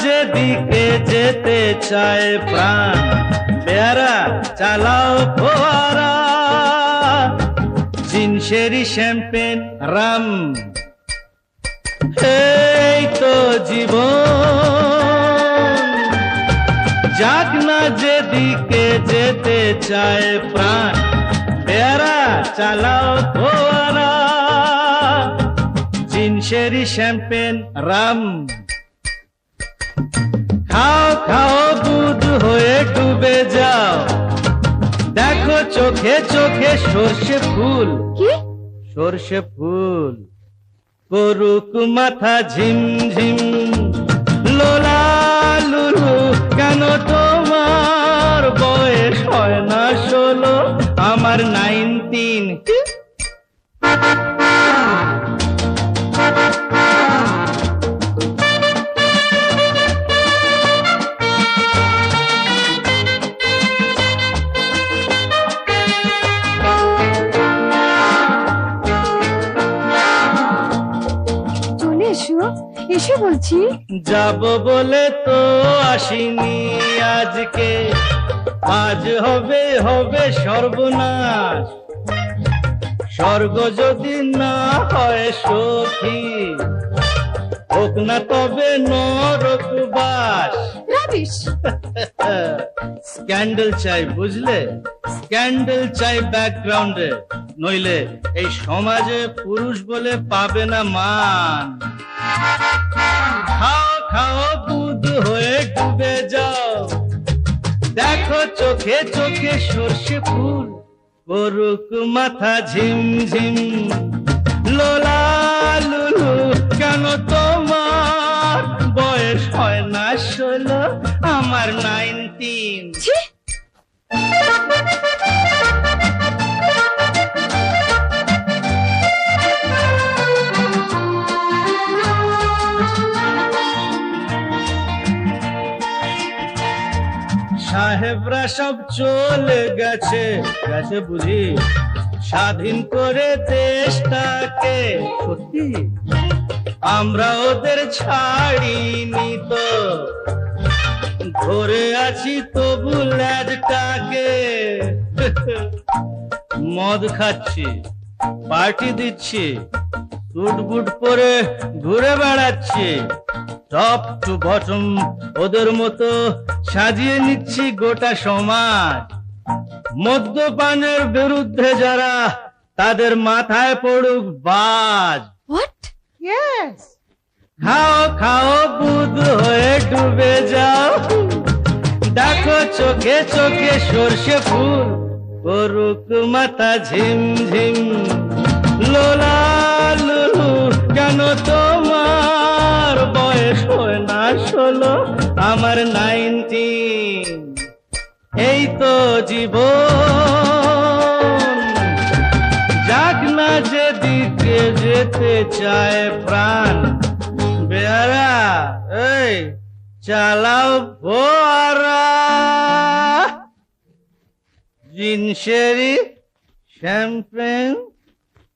যেদিকে যেতে চায় প্রাণ, পেয়ারা চালাও ফোয়ারা, জিনসেরি শ্যাম্পেন রাম, এই তো জীবন। যাক না যেদিকে যেতে চায় প্রাণ, পেয়ারা চালাও ফোয়ারা, জিনসেরি শ্যাম্পেন রাম। খাও খাও দুধ হয়ে ডুবে যাও, দেখো চোখে চোখে সর্ষে ফুল। কি? সর্ষে ফুল করুক মাথা ঝিমঝিম, লোলা লুলু কেন তোমার বয়স হয় না 16, আমার 19। এসে বলছি যাব বলে তো আসিনি আজকে, আজ হবে হবে সর্বনাশ। স্বর্গ যদি না হয় সখী, হোক না তবে নরকবাস। রাবিশ। স্ক্যান্ডেল চাই বুঝলে, স্ক্যান্ডেল চাই ব্যাকগ্রাউন্ডে, নইলে এই সমাজে পুরুষ বলে পাবে না মান। খাও খাও দুধ হয়ে ডুবে যাও, দেখো চোখে চোখে সর্ষে ফুল করুক মাথা ঝিমঝিম, লোলা লুলু কেন তোমার বয়স হয় না 16, আমার 19। সাহেবরা সব চলে গেছে গেছে বুঝি, স্বাধীন করে দেশটাকে। সত্যি আমরা ওদের ছাড়িনি তো, ধরে আছি তবু ল্যাজটাকে। মদ খাচ্ছি, পার্টি দিচ্ছি, সুট বুট পরে ঘুরে বেড়াচ্ছি, টপ টু বটম ওদের মতো সাজিয়ে নিচ্ছি গোটা সমাজ। মদ্যপানের বিরুদ্ধে যারা, তাদের মাথায় পড়ুক বাজ। হোয়াট? ইয়েস। খাও খাও দুধ হয়ে ডুবে যাও, দেখো চোখে চোখে সর্ষে ফুল করুক মাথা ঝিমঝিম, লোলা লুলু কেন তোমার বয়স হয় না 16, আমার 19। এই তো জীবন। যাক না যেদিকে যেতে চায় প্রাণ, বেয়ারা এই চালাও ফোয়ারা, জিনসেরি শ্যাম্পেন